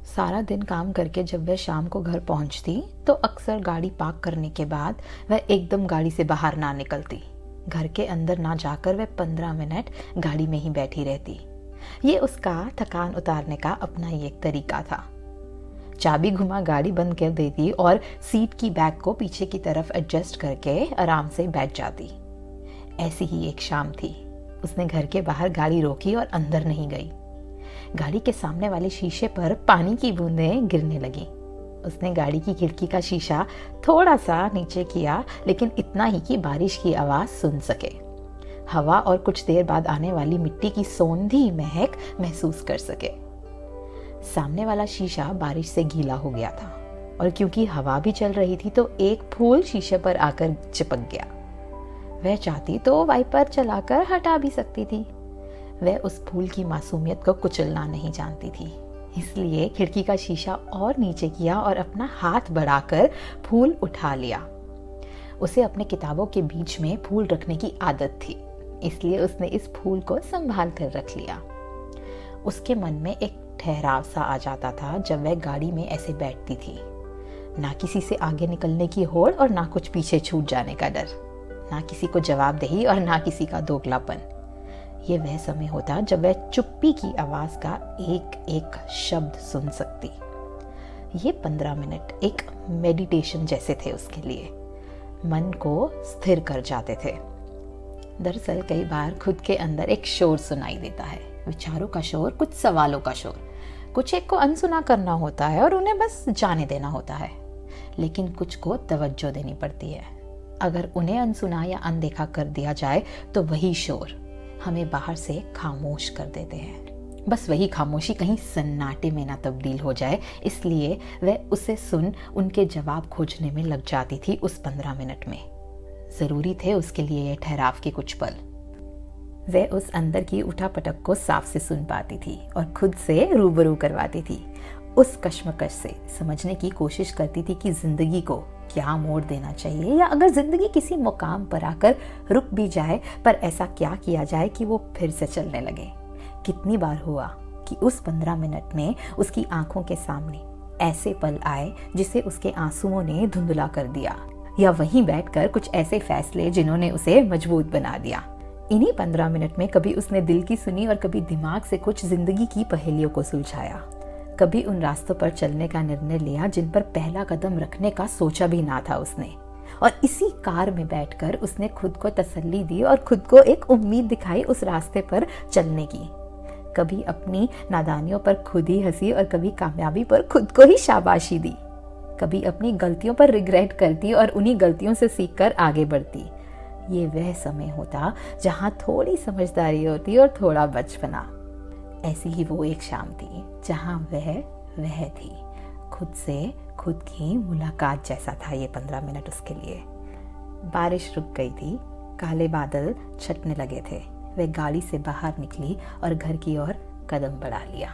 सारा दिन काम करके जब वह शाम को घर पहुंचती तो अक्सर गाड़ी पार्क करने के बाद वह एकदम गाड़ी से बाहर ना निकलती। घर के अंदर ना जाकर वह 15 मिनट गाड़ी में ही बैठी रहती। ये उसका थकान उतारने का अपना ही एक तरीका था। चाबी घुमा गाड़ी बंद कर देती और सीट की बैक को पीछे की तरफ एडजस्ट करके आराम से बैठ जाती। ऐसी ही एक शाम थी। उसने घर के बाहर गाड़ी रोकी और अंदर नहीं गई। गाड़ी के सामने वाले शीशे पर पानी की बूंदें गिरने लगी। उसने गाड़ी की खिड़की का शीशा थोड़ा सा नीचे किया, लेकिन इतना ही कि बारिश की आवाज सुन सके, हवा और कुछ देर बाद आने वाली मिट्टी की सौंधी महक महसूस कर सके। सामने वाला शीशा बारिश से गीला हो गया था और क्योंकि हवा भी चल रही थी तो एक फूल शीशे पर आकर चिपक गया। वह चाहती तो वाइपर चलाकर हटा भी सकती थी। वह उस फूल की मासूमियत को कुचलना नहीं जानती थी, इसलिए खिड़की का शीशा और नीचे किया और अपना हाथ बढ़ाकर फूल उठा लिया। उसे अपने किताबों के बीच में फूल रखने की आदत थी, इसलिए उसने इस फूल को संभाल कर रख लिया। उसके मन में एक ठहराव सा आ जाता था जब वह गाड़ी में ऐसे बैठती थी। ना किसी से आगे निकलने की होड़ और ना कुछ पीछे छूट जाने का डर, ना किसी को जवाबदेही और ना किसी का दोगलापन। ये वह समय होता जब वह चुप्पी की आवाज का एक एक शब्द सुन सकती। ये 15 मिनट एक मेडिटेशन जैसे थे उसके लिए, मन को स्थिर कर जाते थे। दरअसल कई बार खुद के अंदर एक शोर सुनाई देता है, विचारों का शोर, कुछ सवालों का शोर। कुछ एक को अनसुना करना होता है और उन्हें बस जाने देना होता है, लेकिन कुछ को तवज्जो देनी पड़ती है। अगर उन्हें अनसुना या अनदेखा कर दिया जाए तो वही शोर हमें बाहर से खामोश कर देते हैं। बस वही खामोशी कहीं सन्नाटे में ना तब्दील हो जाए, इसलिए वह उसे सुन उनके जवाब खोजने में लग जाती थी। उस 15 मिनट में जरूरी थे उसके लिए ये ठहराव के कुछ पल। वह उस अंदर की उठापटक को साफ से सुन पाती थी और खुद से रूबरू करवाती थी। उस कश्मकश से समझने की कोशिश करती थी कि जिंदगी को क्या मोड़ देना चाहिए, या अगर जिंदगी किसी मुकाम पर आकर रुक भी जाए पर ऐसा क्या किया जाए कि वो फिर से चलने लगे। कितनी बार हुआ कि उस 15 मिनट में उसकी आंखों के सामने ऐसे पल आए जिसे उसके आंसुओं ने धुंधला कर दिया, या वहीं बैठकर कुछ ऐसे फैसले जिन्होंने उसे मजबूत बना दिया। इन्हीं 15 मिनट में कभी उसने दिल की सुनी और कभी दिमाग से कुछ जिंदगी की पहेलियों को सुलझाया। कभी उन रास्तों पर चलने का निर्णय लिया जिन पर पहला कदम रखने का सोचा भी ना था उसने, और इसी कार में बैठकर उसने खुद को तसल्ली दी और खुद को एक उम्मीद दिखाई उस रास्ते पर चलने की। कभी अपनी नादानियों पर खुद ही हंसी और कभी कामयाबी पर खुद को ही शाबाशी दी। कभी अपनी गलतियों पर रिग्रेट करती और उन्हीं गलतियों से सीखकर आगे बढ़ती। ये वह समय होता जहां थोड़ी समझदारी होती और थोड़ा बचपना। ऐसी ही वो एक शाम थी जहां वह थी। खुद से खुद की मुलाकात जैसा था ये 15 मिनट उसके लिए। बारिश रुक गई थी, काले बादल छटने लगे थे। वह गाड़ी से बाहर निकली और घर की ओर कदम बढ़ा लिया।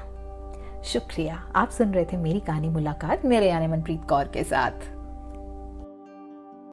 शुक्रिया, आप सुन रहे थे मेरी कहानी मुलाकात मेरे यानी मनप्रीत कौर के साथ।